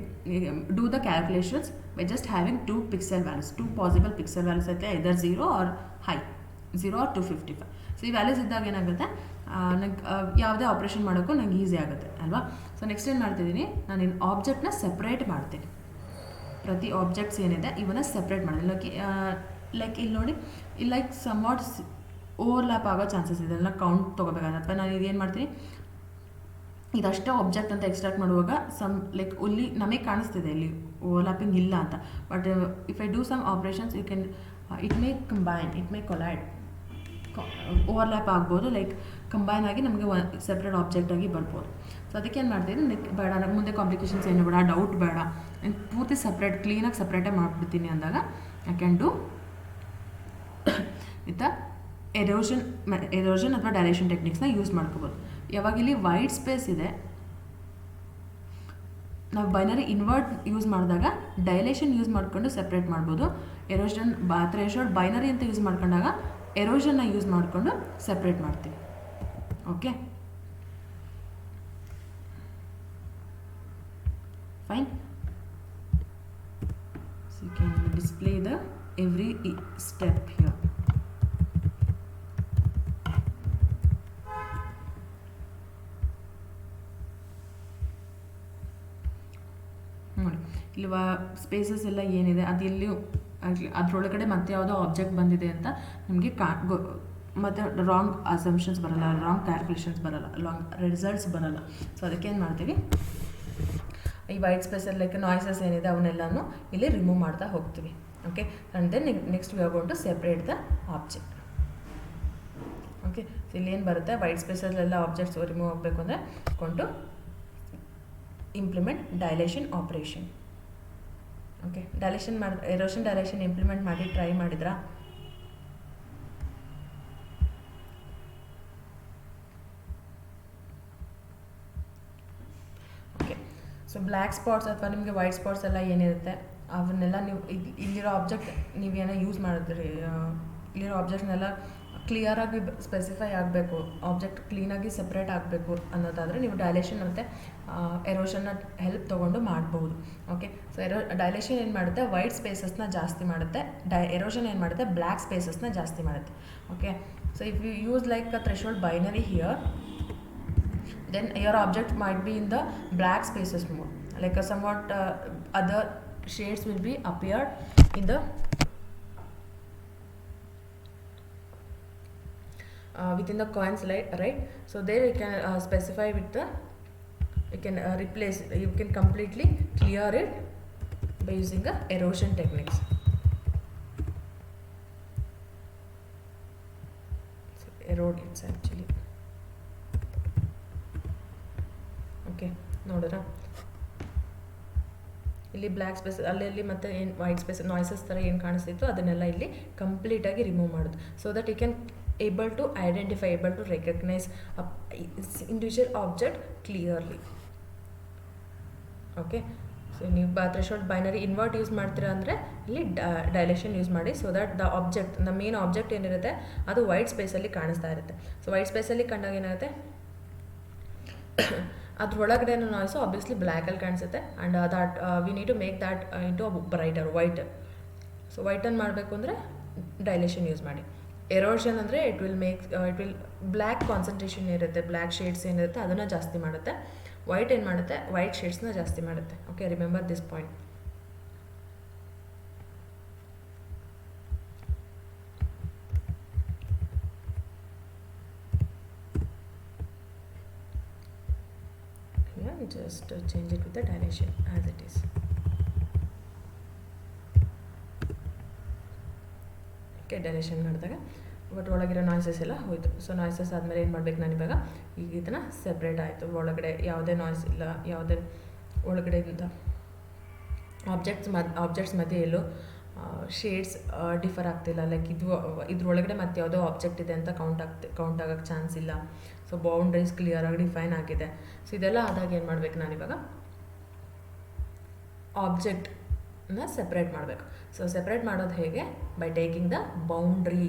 do the calculations by just having 2 pixel values, 2 possible pixel values at either 0 or high, 0 or 255. So ಈ values ಇದ್ದಾಗ ಏನಾಗುತ್ತೆ, ನಂಗೆ ಯಾವುದೇ operation ಮಾಡೋಕ್ಕೂ ನಂಗೆ ಈಸಿ ಆಗುತ್ತೆ ಅಲ್ವಾ. ಸೊ ನೆಕ್ಸ್ಟ್ ಏನು ಮಾಡ್ತಿದ್ದೀನಿ, ನಾನು ಇನ್ನು ಆಬ್ಜೆಕ್ಟ್ನ ಸೆಪ್ರೇಟ್ ಮಾಡ್ತೀನಿ. ಪ್ರತಿ ಆಬ್ಜೆಕ್ಟ್ಸ್ ಏನಿದೆ ಇವನ್ನ ಸೆಪ್ರೇಟ್ ಮಾಡಿದೆ. ಲೈಕ್ ಇಲ್ಲಿ ನೋಡಿ, ಇಲ್ಲಿ ಲೈಕ್ ಸಮ್ ವಾಟ್ ಓವರ್ಲ್ಯಾಪ್ ಆಗೋ ಚಾನ್ಸಸ್ ಇದೆ, ಎಲ್ಲ ಕೌಂಟ್ ತೊಗೋಬೇಕಾಗುತ್ತೆ. ಅಥವಾ ನಾನು ಇದೇನು ಮಾಡ್ತೀನಿ, ಇದಷ್ಟೇ ಆಬ್ಜೆಕ್ಟ್ ಅಂತ ಎಕ್ಸ್ಟ್ರಾಕ್ಟ್ ಮಾಡುವಾಗ ಲೈಕ್ ಇಲ್ಲಿ ನಮಗೆ ಕಾಣಿಸ್ತಿದೆ ಇಲ್ಲಿ ಓವರ್ಲ್ಯಾಪಿಂಗ್ ಇಲ್ಲ ಅಂತ. But if I do some operations you can it may combine, it may collide, overlap ಆಗ್ಬೋದು, ಲೈಕ್ ಕಂಬೈನ್ ಆಗಿ ನಮಗೆ ಸೆಪ್ರೇಟ್ ಆಬ್ಜೆಕ್ಟ್ ಆಗಿ ಬರ್ಬೋದು. ಸೊ ಅದಕ್ಕೆ ಏನು ಮಾಡ್ತೀನಿ, ಬೇಡ ನನಗೆ ಮುಂದೆ ಕಾಂಪ್ಲಿಕೇಶನ್ಸ್ ಏನು ಬೇಡ, ಡೌಟ್ ಬೇಡ, ನಾನು ಪೂರ್ತಿ ಸಪ್ರೇಟ್ ಕ್ಲೀನಾಗಿ ಸಪ್ರೇಟೇ ಮಾಡಿಬಿಡ್ತೀನಿ ಅಂದಾಗ I can do with the erosion ಅಥವಾ ಡೈಲೇಷನ್ ಟೆಕ್ನಿಕ್ಸ್ನ ಯೂಸ್ ಮಾಡ್ಕೋಬೋದು. ಯಾವಾಗ ಇಲ್ಲಿ ವೈಟ್ ಸ್ಪೇಸ್ ಇದೆ, ನಾವು ಬೈನರಿ ಇನ್ವರ್ಟ್ ಯೂಸ್ ಮಾಡಿದಾಗ ಡೈಲೇಷನ್ ಯೂಸ್ ಮಾಡಿಕೊಂಡು ಸೆಪ್ರೇಟ್ ಮಾಡ್ಬೋದು. ಥ್ರೆಶೋಲ್ಡ್ ಬೈನರಿ ಅಂತ ಯೂಸ್ ಮಾಡ್ಕೊಂಡಾಗ ಎರೋಷನ್ನ ಯೂಸ್ ಮಾಡಿಕೊಂಡು ಸೆಪ್ರೇಟ್ ಮಾಡ್ತೀವಿ. Okay, fine. So you can display the every step here. ನೋಡಿ, ಇಲ್ಲಿ ಸ್ಪೇಸಸ್ ಎಲ್ಲ ಏನಿದೆ ಅದೆಲ್ಲಿಯೂ ಅದರೊಳಗಡೆ ಮತ್ತೆ ಯಾವುದೋ ಆಬ್ಜೆಕ್ಟ್ ಬಂದಿದೆ ಅಂತ ನಮಗೆ ಮತ್ತು ರಾಂಗ್ ಅಸಂಪ್ಷನ್ಸ್ ಬರೋಲ್ಲ, ರಾಂಗ್ ಕ್ಯಾಲ್ಕುಲೇಷನ್ಸ್ ಬರೋಲ್ಲ, ರಾಂಗ್ ರಿಸಲ್ಟ್ಸ್ ಬರೋಲ್ಲ. ಸೊ ಅದಕ್ಕೆ ಏನು ಮಾಡ್ತೀವಿ, ಈ ವೈಟ್ ಸ್ಪೇಸಲ್ಲಿ ಲೈಕ್ ನಾಯ್ಸಸ್ ಏನಿದೆ ಅವನ್ನೆಲ್ಲನೂ ಇಲ್ಲಿ ರಿಮೂವ್ ಮಾಡ್ತಾ ಹೋಗ್ತೀವಿ. Okay, and then next we are going to separate the object. Okay, so ಇಲ್ಲಿ ಏನು ಬರುತ್ತೆ, ವೈಟ್ ಸ್ಪೇಸಲ್ಲೆಲ್ಲ ಆಬ್ಜೆಕ್ಟ್ಸ್ ರಿಮೂವ್ ಆಗಬೇಕು ಅಂದರೆ ಕೊಂಡು implement dilation operation. Okay, dilation erosion dilation implement ಮಾಡಿ ಟ್ರೈ ಮಾಡಿದ್ರಾ? ಓಕೆ, ಸೊ ಬ್ಲ್ಯಾಕ್ ಸ್ಪಾಟ್ಸ್ ಅಥವಾ ನಿಮಗೆ ವೈಟ್ ಸ್ಪಾಟ್ಸ್ ಎಲ್ಲ ಏನಿರುತ್ತೆ ಅವನ್ನೆಲ್ಲ ನೀವು ಇಲ್ಲಿರೋ ಆಬ್ಜೆಕ್ಟ್ ನೀವೇನೋ ಯೂಸ್ ಮಾಡಿದ್ರಿ, ಇಲ್ಲಿರೋ ಆಬ್ಜೆಕ್ಟ್ನೆಲ್ಲ ಕ್ಲಿಯರಾಗಿ ಸ್ಪೆಸಿಫೈ ಆಗಬೇಕು, ಆಬ್ಜೆಕ್ಟ್ ಕ್ಲೀನಾಗಿ ಸಪ್ರೇಟ್ ಆಗಬೇಕು ಅನ್ನೋದಾದರೆ ನೀವು ಡೈಲೇಷನ್ ಮತ್ತು ಎರೋಷನ್ನ ಹೆಲ್ಪ್ ತೊಗೊಂಡು ಮಾಡ್ಬೋದು. ಓಕೆ, ಸೊ ಡೈಲೇಷನ್ ಏನು ಮಾಡುತ್ತೆ, ವೈಟ್ ಸ್ಪೇಸಸ್ನ ಜಾಸ್ತಿ ಮಾಡುತ್ತೆ. ಎರೋಷನ್ ಏನು ಮಾಡುತ್ತೆ, ಬ್ಲ್ಯಾಕ್ ಸ್ಪೇಸಸ್ನ ಜಾಸ್ತಿ ಮಾಡುತ್ತೆ. Okay, so if you use like a threshold binary here, then your object might be in the black spaces more, like somewhat other shades will be appeared in the within the coins, right? So there you can specify with the, you can replace, you can completely clear it by using the erosion techniques. So erode it's actually. Okay, ನೋಡಿದ್ರಾ ಇಲ್ಲಿ black space ಅಲ್ಲಲ್ಲಿ ಮತ್ತು ಏನು white space noises ಥರ ಏನು ಕಾಣಿಸ್ತಿತ್ತು ಅದನ್ನೆಲ್ಲ ಇಲ್ಲಿ ಕಂಪ್ಲೀಟಾಗಿ ರಿಮೂವ್ ಮಾಡೋದು. So that you can able to identify, able to recognise individual object clearly. Okay, so ನೀವು ಥ್ರೆಶೋಲ್ಡ್ ಬೈನರಿ ಇನ್ವರ್ಟ್ ಯೂಸ್ ಮಾಡ್ತೀರಾ ಅಂದರೆ ಇಲ್ಲಿ ಡೈಲೇಷನ್ ಯೂಸ್ ಮಾಡಿ, so that the object, the main object ಏನಿರುತ್ತೆ ಅದು ವೈಟ್ ಸ್ಪೇಸಲ್ಲಿ ಕಾಣಿಸ್ತಾ ಇರುತ್ತೆ. ಸೊ ವೈಟ್ ಸ್ಪೇಸಲ್ಲಿ ಕಂಡಾಗ ಏನಾಗುತ್ತೆ, ಅದ್ರೊಳಗಡೆ ನಾಯ್ಸು ಆಬ್ವಿಯಸ್ಲಿ ಬ್ಲ್ಯಾಕಲ್ಲಿ ಕಾಣಿಸುತ್ತೆ. And that we need to make that into a brighter white. So ವೈಟನ್ನು ಮಾಡಬೇಕು ಅಂದರೆ ಡೈಲೇಷನ್ ಯೂಸ್ ಮಾಡಿ. ಎರೋಷನ್ ಅಂದರೆ ಇಟ್ ವಿಲ್ ಬ್ಲ್ಯಾಕ್ ಕಾನ್ಸಂಟ್ರೇಷನ್ ಇರುತ್ತೆ, ಬ್ಲ್ಯಾಕ್ ಶೇಡ್ಸ್ ಏನಿರುತ್ತೆ ಅದನ್ನು ಜಾಸ್ತಿ ಮಾಡುತ್ತೆ. ವೈಟ್ ಏನು ಮಾಡುತ್ತೆ, ವೈಟ್ ಶೇಡ್ಸ್ನ ಜಾಸ್ತಿ ಮಾಡುತ್ತೆ. Okay, remember this point. Just change it with the dilation as it is. Okay, dilation ಮಾಡಿದಾಗ ಬಟ್ ಒಳಗಿರೋ ನಾಯ್ಸಸ್ ಎಲ್ಲ ಹೋಯಿತು. ಸೊ ನಾಯ್ಸಸ್ ಆದಮೇಲೆ ಏನು ಮಾಡಬೇಕು ನಾನು ಇವಾಗ, ಈಗ ಇದನ್ನು ಸೆಪ್ರೇಟ್ ಆಯಿತು, ಒಳಗಡೆ ಯಾವುದೇ ನಾಯ್ಸ್ ಇಲ್ಲ, ಯಾವುದೇ ಒಳಗಡೆಯಿಂದ ಆಬ್ಜೆಕ್ಟ್ಸ್ ಮಧ್ಯೆ ಎಲ್ಲೋ ಶೇಡ್ಸ್ ಡಿಫರ್ ಆಗ್ತಿಲ್ಲ. ಲೈಕ್ ಇದ್ರೊಳಗಡೆ ಮತ್ತೆ ಯಾವುದೋ ಆಬ್ಜೆಕ್ಟ್ ಇದೆ ಅಂತ ಕೌಂಟ್ ಆಗೋಕ್ಕೆ ಚಾನ್ಸ್ ಇಲ್ಲ. ಸೊ ಬೌಂಡ್ರೀಸ್ ಕ್ಲಿಯರಾಗಿ ಡಿಫೈನ್ ಆಗಿದೆ. ಸೊ ಇದೆಲ್ಲ ಆದಾಗ ಏನು ಮಾಡಬೇಕು ನಾನಿವಾಗ, ಆಬ್ಜೆಕ್ಟ್ನ ಸೆಪ್ರೇಟ್ ಮಾಡಬೇಕು. ಸೊ ಸೆಪ್ರೇಟ್ ಮಾಡೋದು ಹೇಗೆ, by taking the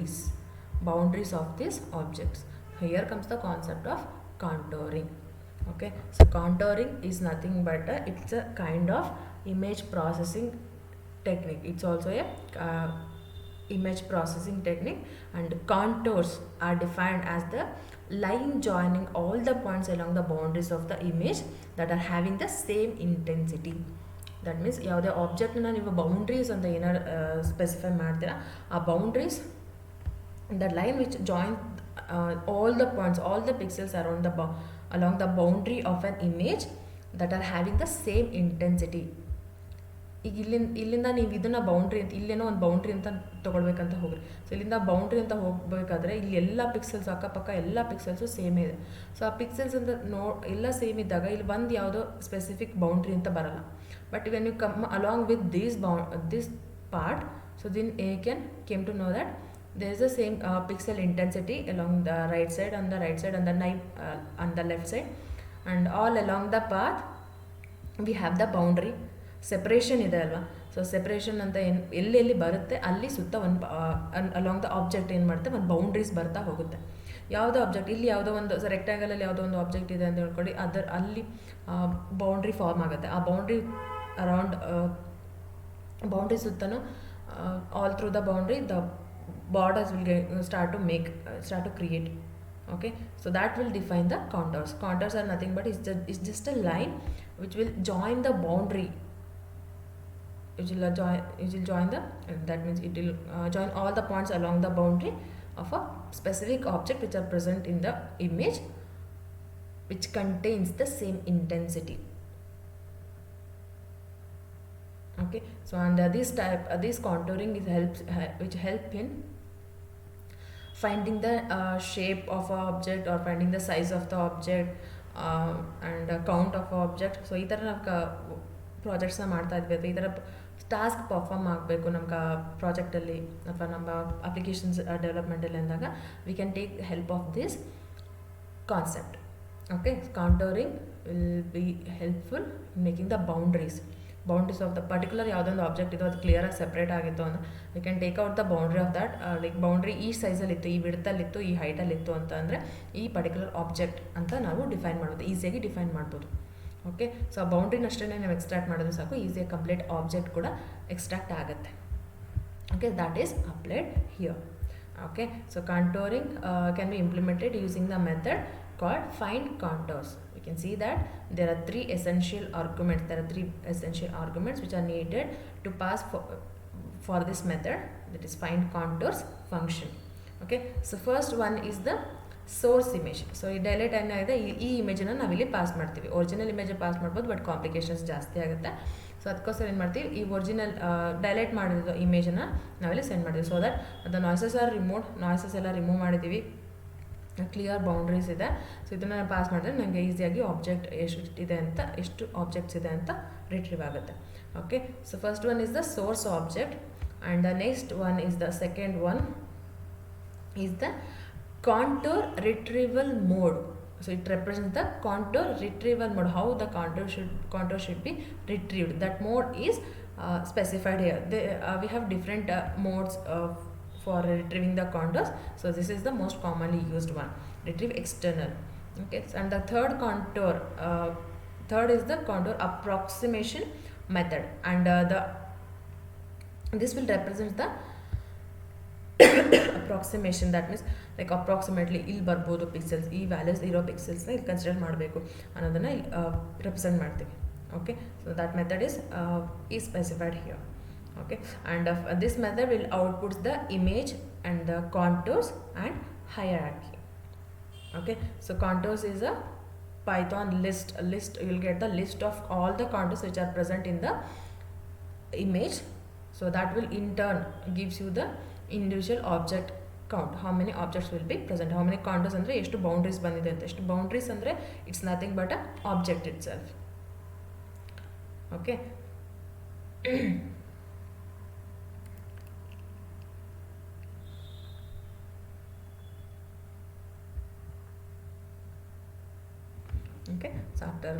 boundaries of this objects. Here comes the concept of contouring. Okay, so contouring is nothing but it's a kind of image processing technique. It's also a image processing technique, and contours are defined as the line joining all the points along the boundaries of the image that are having the same intensity. That means ಯಾವುದೇ ಆಬ್ಜೆಕ್ಟ್ನ ನೀವು boundaries ಅಂತ ಏನಾರು specify ಮಾಡ್ತೀರಾ, ಆ boundaries, the line which join all the points, all the pixels around along the boundary of an image that are having the same intensity. ಈಗ ಇಲ್ಲಿಂದ ನೀವು ಇದನ್ನು ಬೌಂಡ್ರಿ ಅಂತ, ಇಲ್ಲೇನೋ ಒಂದು ಬೌಂಡ್ರಿ ಅಂತ ತೊಗೊಳ್ಬೇಕಂತ ಹೋಗ್ರಿ. ಸೊ ಇಲ್ಲಿಂದ ಬೌಂಡ್ರಿ ಅಂತ ಹೋಗಬೇಕಾದ್ರೆ ಇಲ್ಲಿ ಎಲ್ಲ ಪಿಕ್ಸೆಲ್ಸ್, ಅಕ್ಕಪಕ್ಕ ಎಲ್ಲ ಪಿಕ್ಸೆಲ್ಸು ಸೇಮೇ ಇದೆ. ಸೊ ಆ ಪಿಕ್ಸೆಲ್ಸ್ ಅಂತ ಎಲ್ಲ ಸೇಮ್ ಇದ್ದಾಗ ಇಲ್ಲಿ ಒಂದು ಯಾವುದೋ ಸ್ಪೆಸಿಫಿಕ್ ಬೌಂಡ್ರಿ ಅಂತ ಬರಲ್ಲ. But when you come along with this part, so then came to know that there is the same pixel intensity along the right side, on the right side, on the on the left side, and all along the path we have the boundary. Separation ಇದೆ ಅಲ್ವಾ. So separation ಅಂತ ಏನು ಎಲ್ಲೆಲ್ಲಿ ಬರುತ್ತೆ ಅಲ್ಲಿ ಸುತ್ತ ಒಂದು along the object ಏನು ಮಾಡುತ್ತೆ, ಒಂದು ಬೌಂಡ್ರೀಸ್ ಬರ್ತಾ ಹೋಗುತ್ತೆ. ಯಾವುದೋ ಆಬ್ಜೆಕ್ಟ್, ಇಲ್ಲಿ ಯಾವುದೋ ಒಂದು ರೆಕ್ಟ್ಯಾಂಗಲಲ್ಲಿ ಯಾವುದೋ ಒಂದು ಆಬ್ಜೆಕ್ಟ್ ಇದೆ ಅಂತ ಹೇಳ್ಕೊಳ್ಳಿ, ಅಲ್ಲಿ ಬೌಂಡ್ರಿ ಫಾರ್ಮ್ ಆಗುತ್ತೆ. ಆ ಬೌಂಡ್ರಿ ಸುತ್ತಲೂ all through the boundary the borders will start to create. Okay, so that will define the contours. Contours are nothing but it's just a line which will join the boundary. It will join that means it will join all the points along the boundary of a specific object which are present in the image, which contains the same intensity. Okay, so and this contouring is which help in finding the shape of a object or finding the size of the object and count of a object. So ಈ ಥರ ನಾವು ಪ್ರಾಜೆಕ್ಟ್ಸ್ನ ಮಾಡ್ತಾ ಇದ್ವಿ ಅಥವಾ ಈ ಥರ task perform ಆಗಬೇಕು ನಮ್ಮ ಪ್ರಾಜೆಕ್ಟಲ್ಲಿ ಅಥವಾ ನಮ್ಮ ಅಪ್ಲಿಕೇಶನ್ಸ್ ಡೆವಲಪ್ಮೆಂಟಲ್ಲಿ ಅಂದಾಗ V can take help of this concept. Okay, contouring will be helpful in making the boundaries of the particular ಯಾವುದೊಂದು ಆಬ್ಜೆಕ್ಟ್ ಇದು ಅದು ಕ್ಲಿಯರಾಗಿ ಸಪ್ರೇಟ್ ಆಗಿತ್ತು ಅಂದರೆ V can take out the boundary of that. Like boundary ಈ ಸೈಜಲ್ಲಿತ್ತು, ಈ ವಿಡ್ತಲ್ಲಿತ್ತು, ಈ ಹೈಟಲ್ಲಿತ್ತು ಅಂತ ಅಂದರೆ ಈ ಪರ್ಟಿಕ್ಯುಲರ್ ಆಬ್ಜೆಕ್ಟ್ ಅಂತ ನಾವು ಡಿಫೈನ್ ಮಾಡ್ಬೋದು, ಈಸಿಯಾಗಿ ಡಿಫೈನ್ ಮಾಡ್ಬೋದು. ಓಕೆ, ಸೊ ಆ ಬೌಂಡ್ರಿನಷ್ಟೇ ನಾವು ಎಕ್ಸ್ಟ್ರಾಕ್ಟ್ ಮಾಡೋದು ಸಾಕು, ಈಸಿಯಾಗಿ ಕಂಪ್ಲೀಟ್ ಆಬ್ಜೆಕ್ಟ್ ಕೂಡ ಎಕ್ಸ್ಟ್ರಾಕ್ಟ್ ಆಗುತ್ತೆ. Okay, that is applied here. Okay, so contouring can be implemented using the method called find contours. You can see that there are three essential arguments which are needed to pass for this method, that is find contours function. Okay, so first one is the source image. So ಈ delight ಏನಾಗಿದೆ, ಈ ಇಮೇಜನ್ನು ನಾವಿಲ್ಲಿ pass ಮಾಡ್ತೀವಿ. Original image pass ಮಾಡ್ಬೋದು, but complications ಜಾಸ್ತಿ ಆಗುತ್ತೆ. So ಅದಕ್ಕೋಸ್ಕರ ಏನು ಮಾಡ್ತೀವಿ, ಈ ಒರಿಜಿನಲ್ ಡೈಲೈಟ್ ಮಾಡಿರೋ ಇಮೇಜನ್ನು ನಾವಿಲ್ಲಿ ಸೆಂಡ್ ಮಾಡ್ತೀವಿ. ಸೊ ದಟ್ ದ ನಾಯ್ಸಸ್ ಎಲ್ಲ ರಿಮೂವ್ ಮಾಡಿದ್ದೀವಿ, ಕ್ಲಿಯರ್ ಬೌಂಡ್ರೀಸ್ ಇದೆ. ಸೊ ಇದನ್ನು ನಾನು ಪಾಸ್ ಮಾಡಿದ್ರೆ ನನಗೆ ಈಸಿಯಾಗಿ ಆಬ್ಜೆಕ್ಟ್ ಎಷ್ಟು ಆಬ್ಜೆಕ್ಟ್ಸ್ ಇದೆ ಅಂತ ರಿಟ್ರೀವ್ ಆಗುತ್ತೆ. Okay, so first one is the source object and the next one is the second one is the contour retrieval mode. So it represents the contour retrieval mode, how the contour should be retrieved. That mode is specified here. We have different modes for retrieving the contours. So this is the most commonly used one, retrieve external. Okay, and the third is the contour approximation method, and this will represent the approximation. That means like approximately ಇಲ್ಲಿ ಬರ್ಬೋದು pixels, ಈ values ಇರೋ ಪಿಕ್ಸೆಲ್ಸ್ನ ಇಲ್ಲಿ consider ಮಾಡಬೇಕು ಅನ್ನೋದನ್ನು represent ಮಾಡ್ತೀವಿ. Okay, so that method is specified here. Okay, and this method will output the image and the contours and hierarchy. Okay, so contours is a Python list. You will get the list of all the contours which are present in the image. So that will in turn gives you the individual object count, how many objects will be present, how many contours ಅಂದರೆ ಎಷ್ಟು boundaries ಬಂದಿದೆ ಅಂತ. ಎಷ್ಟು boundaries ಅಂದರೆ it's nothing but a object it self. Okay, okay, so after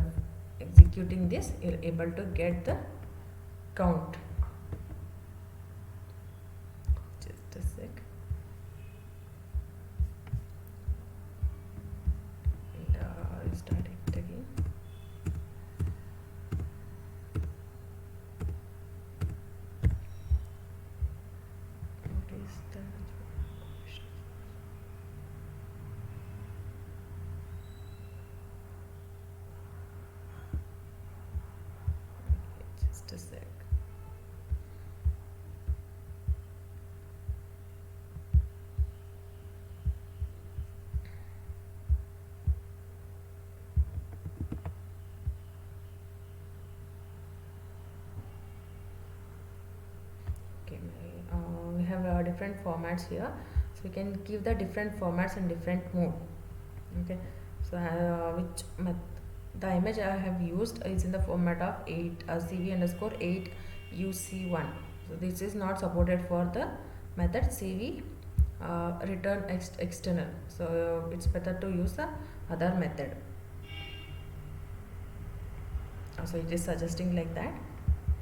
executing this you are able to get the count. Just a sec. And restart it again. What is the just a sec. Okay, we have different formats here, so we can give the different formats and different mode. Okay, so the image I have used is in the format of 8 CV_8UC1. So this is not supported for the method CV return external. So it's better to use the other method. So it is suggesting like that.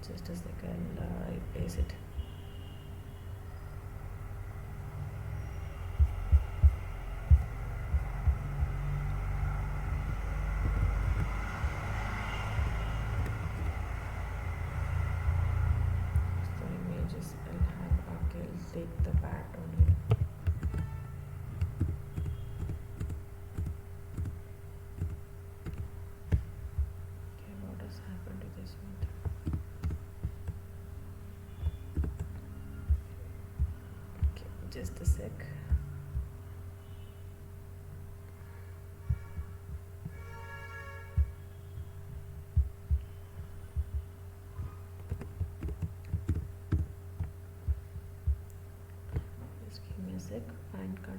Just a second, I place it. Take the bat only. Okay, what has happened to this one? Okay, just a sec.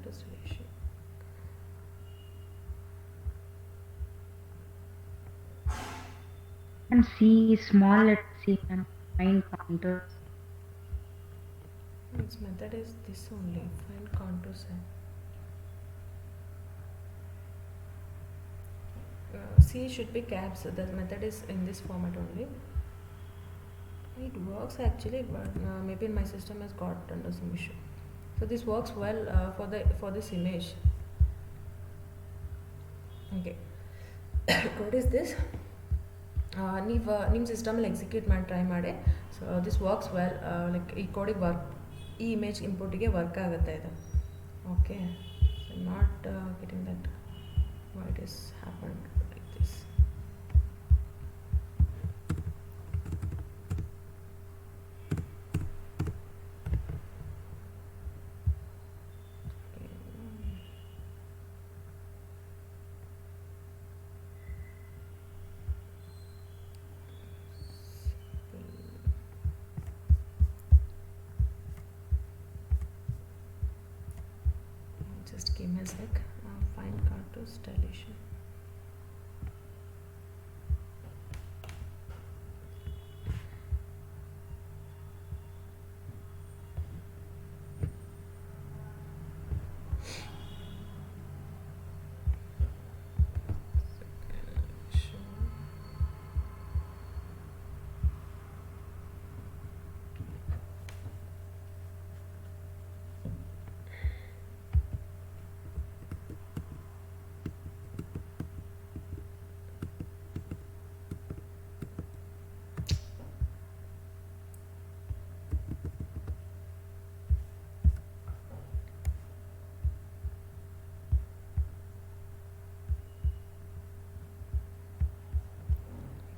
constellation. And C is small letter C and find contours. Its method is this only, find contours. C should be caps, so the method is in this format only. It works actually, but maybe my system has got under some issue. So this works well for this image. Okay. Code is this. ನಿಮ್ಮ ಸಿಸ್ಟಮಲ್ಲಿ execute ಮಾಡಿ try ಮಾಡಿ. So this works well, like ಈ ಕೋಡಿಗೆ work, ಈ image ಇನ್ಪುಟಿಗೆ work ಆಗುತ್ತೆ ಇದು. Okay, so not getting that why it is happened like this. Just give me a sec. Find contours dilation.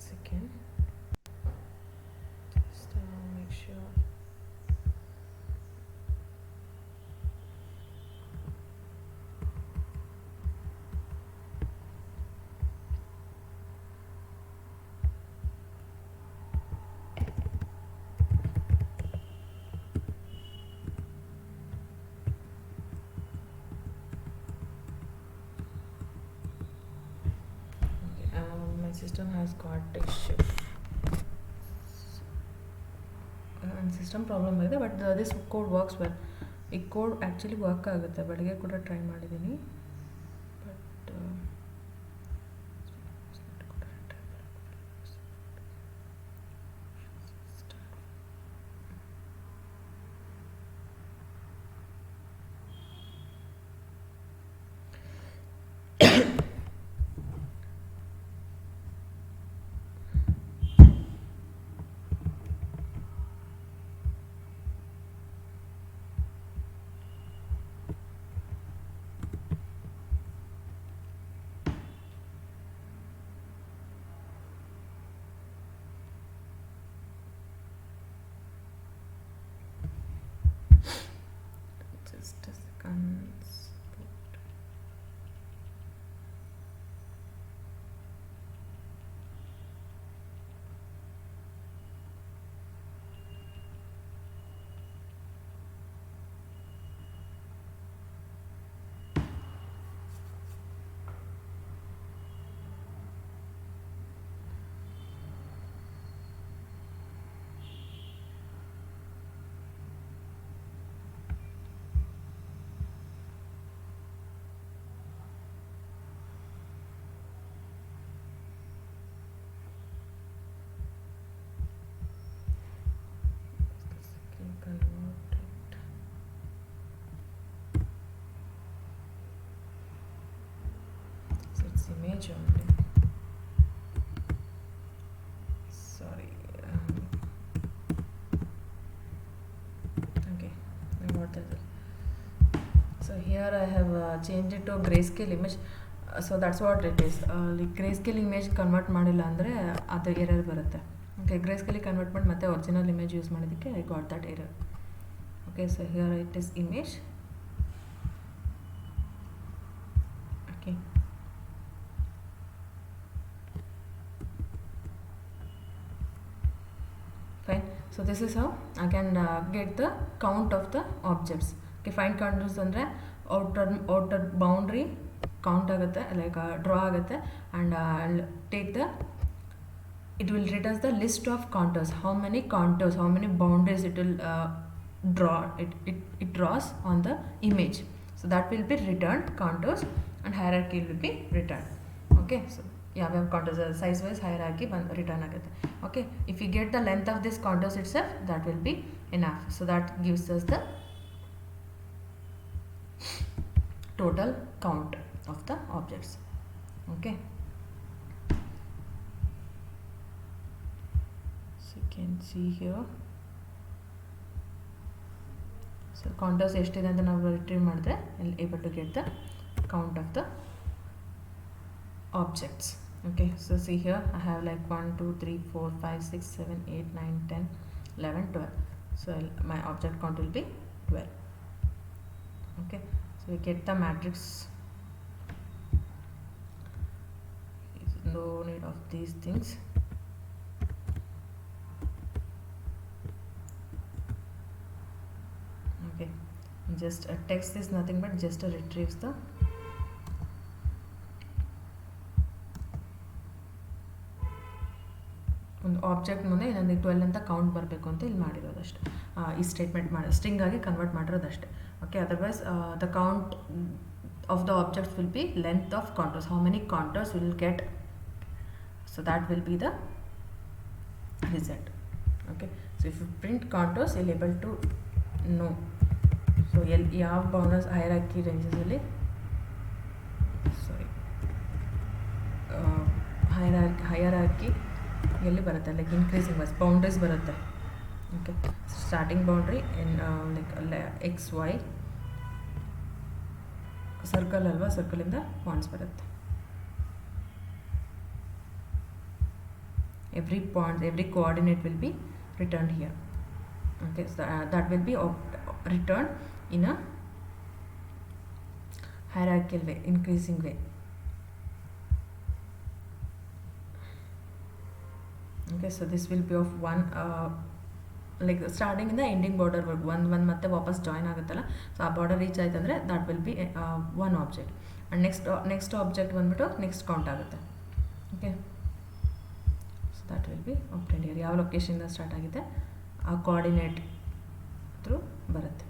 Second, just make sure. My system has got issue. System problem ಇದೆ, but this code works well. ಈ code actually work ಆಗುತ್ತೆ. ಬೆಳಗ್ಗೆ ಕೂಡ try ಮಾಡಿದ್ದೀನಿ, but just a second. Image only. Sorry. Okay, I got that. So here I have changed it to grayscale image. So that's what it is. Like grayscale image convert ಮಾಡಿಲ್ಲ ಅಂದರೆ ಅದು error ಬರುತ್ತೆ. Okay, grayscale convert ಮಾಡಿ ಮತ್ತೆ original image use ಮಾಡೋದಕ್ಕೆ I got that error. Okay, so here it is image. Okay. Fine. So this is how I can get the count of the objects. Okay, find contours ಅಂದರೆ outer boundary count ಆಗುತ್ತೆ, like draw ಆಗುತ್ತೆ. And take the it will return the list of contours, how many boundaries it will it draws on the image. So that will be returned contours, and hierarchy will be returned. Okay, so yeah, we have contours size wise hierarchy return agutte. Okay, if you get the length of this contours itself, that will be enough. So that gives us the total count of the objects. Okay, so you can see here. So contours ಎಷ್ಟಿದೆ ಅಂತ ನಾವು retrieve ಮಾಡಿದ್ರೆ able to get the count of the objects. Okay, so see here I have like 1 2 3 4 5 6 7 8 9 10 11 12. So my object count will be 12. Okay, so we get the matrix. No need of these things. Okay, just text is nothing but just retrieves the ಒಂದು object ಮುಂದೆ ನನಗೆ 12 ಅಂತ count ಬರಬೇಕು ಅಂತ ಇಲ್ಲಿ ಮಾಡಿರೋದಷ್ಟೇ. ಈ statement ಮಾಡಿ string ಆಗಿ ಕನ್ವರ್ಟ್ ಮಾಡಿರೋದಷ್ಟೇ. Okay, otherwise the count of the objects will be length of contours, how many contours will get, so that will be the result. Okay, so if you print contours, you'll able to know. So ಯಾವ boundaries hierarchy ranges ಅಲ್ಲಿ hierarchy ಎಲ್ಲಿ ಬರುತ್ತೆ, like increasing wise boundaries ಬರುತ್ತೆ. Okay, starting boundary in like X Y circle ಅಲ್ವಾ, ಸರ್ಕಲಿಂದ points ಬರುತ್ತೆ. every coordinate will be returned here. Okay, so that will be returned in a hierarchical way, increasing way. Okay, so this will be of one like starting in the ending border one ಮತ್ತೆ ವಾಪಸ್ join ಆಗುತ್ತಲ್ಲ, so ಆ border reach ಆಯ್ತು ಅಂದರೆ that will be one object, and next object ಬಂದ್ಬಿಟ್ಟು next count ಆಗುತ್ತೆ. Okay, that will be obtained here. ಯಾವ ಲೊಕೇಶನಿಂದ start ಆಗಿದೆ ಆ ಕೋಆರ್ಡಿನೇಟ್ ಥ್ರೂ ಬರುತ್ತೆ.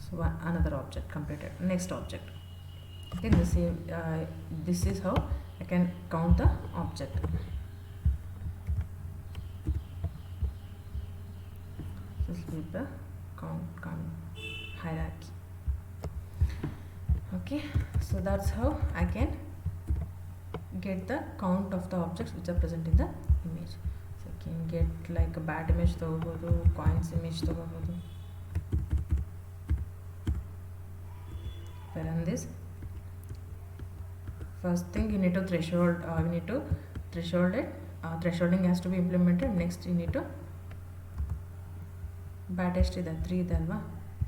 So another object completed. Next object. Okay, this is how I can count the object. This will be the count hierarchy. Okay, so that's how I can get the count of the objects which are present in the image. So you can get like a bat image ತಗೋಬಹುದು, coins image ತಗೋಬಹುದು. For this, first thing you need to threshold it. Thresholding has to be implemented. Next you need to bat ಎಷ್ಟಿದೆ 3 ಇದೆ ಅಲ್ವಾ,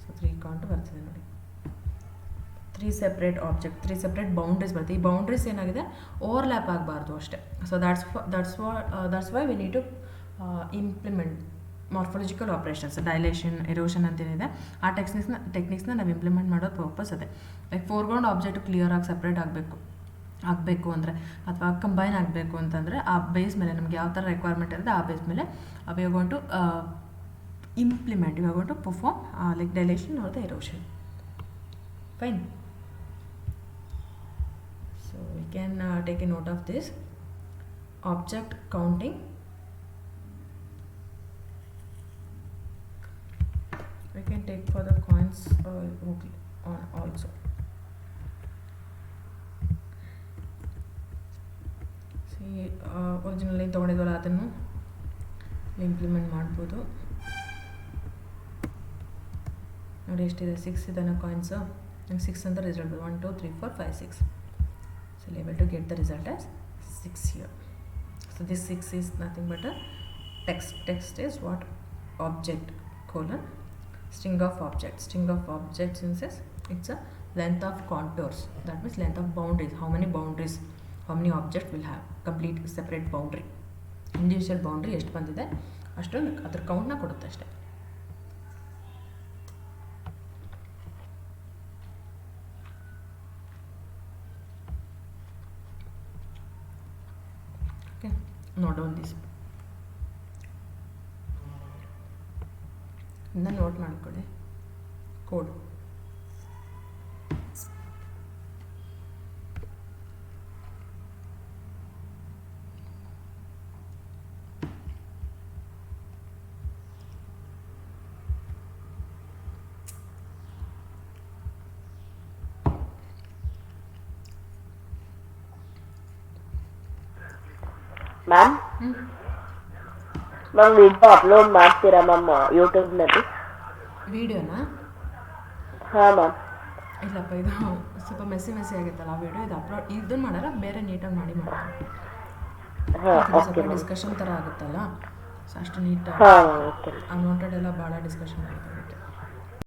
so 3 count ಬರ್ತದೆ ನೋಡಿ. 3 separate boundaries ಬರುತ್ತೆ. ಈ boundaries ಏನಾಗಿದೆ ಓವರ್ಲ್ಯಾಪ್ ಆಗಬಾರ್ದು ಅಷ್ಟೇ. So that's why we need to implement morphological operations, dilation, erosion ಅಂತೇನಿದೆ ಆ ಟೆಕ್ನಿಕ್ಸ್ನ ನಾವು ಇಂಪ್ಲಿಮೆಂಟ್ ಮಾಡೋದು ಪರ್ಪಸ್ ಅದೇ. ಲೈಕ್ ಫೋರ್ಗ್ರೌಂಡ್ ಆಬ್ಜೆಕ್ಟ್ ಕ್ಲಿಯರಾಗಿ ಸಪ್ರೇಟ್ ಆಗಬೇಕು ಅಂದರೆ ಅಥವಾ ಕಂಬೈನ್ ಆಗಬೇಕು ಅಂತಂದರೆ ಆ ಬೇಸ್ ಮೇಲೆ ನಮ್ಗೆ ಯಾವ ಥರ ರಿಕ್ವೈರ್ಮೆಂಟ್ ಇರುತ್ತೆ ಆ ಬೇಸ್ ಮೇಲೆ we are going to implement, we are going to perform like dilation or the erosion. Fine. So we can take a note of this object counting. We can take for the coins on also. See, originally ತಗೊಂಡಿದ್ವಲ್ಲ ಅದನ್ನು implement ಮಾಡ್ಬೋದು. ನೋಡಿ ಎಷ್ಟಿದೆ, 6 ಇದನ್ನು coins, ನಂಗೆ 6 ಅಂತ result 1 2 3 4 5 6. So able to get the result as 6 here. So this 6 is nothing but a text is what? Object colon string of objects means it's a length of contours, that means length of boundaries, how many objects will have complete separate boundary, individual boundary ಎಷ್ಟು ಬಂದಿದೆ ಅಷ್ಟೊಂದು ಅದ್ರ ಕೌಂಟ್ನ ಕೊಡುತ್ತೆ ಅಷ್ಟೇ. Okay note down this ಇಂದ note ಮಾಡ್ಕೊಳ್ಳಿ code. Ma'am ma'am video upload ಮಾಡ್ತೀರಾ ma'am ಯೂಟ್ಯೂಬ್ನಲ್ಲಿ? ವಿಡಿಯೋನಾ? ಹಾಂ ಮ್ಯಾಮ್. ಇಲ್ಲಪ್ಪ, ಇದು ಸ್ವಲ್ಪ ಮೆಸ್ಸಿ ಆಗುತ್ತಲ್ಲ ಆ ವಿಡಿಯೋ. ಇದು ಅಪ್ಲೋಡ್ ಇದನ್ನು ಮಾಡಲ್ಲ, ಬೇರೆ ನೀಟಾಗಿ ಮಾಡ್ತೀನಿ. ಹಾಂ ಸ್ವಲ್ಪ ಓಕೆ ಮ್ಯಾಮ್. ಡಿಸ್ಕಷನ್ ಥರ ಆಗುತ್ತಲ್ಲ, ಸೊ ಅಷ್ಟು ನೀಟಾಗಿ ಹಾಂ ಓಕೆ. ಅನ್ವಾಂಟೆಡ್ ಎಲ್ಲ ಭಾಳ ಡಿಸ್ಕಷನ್ ಆಗುತ್ತೆ.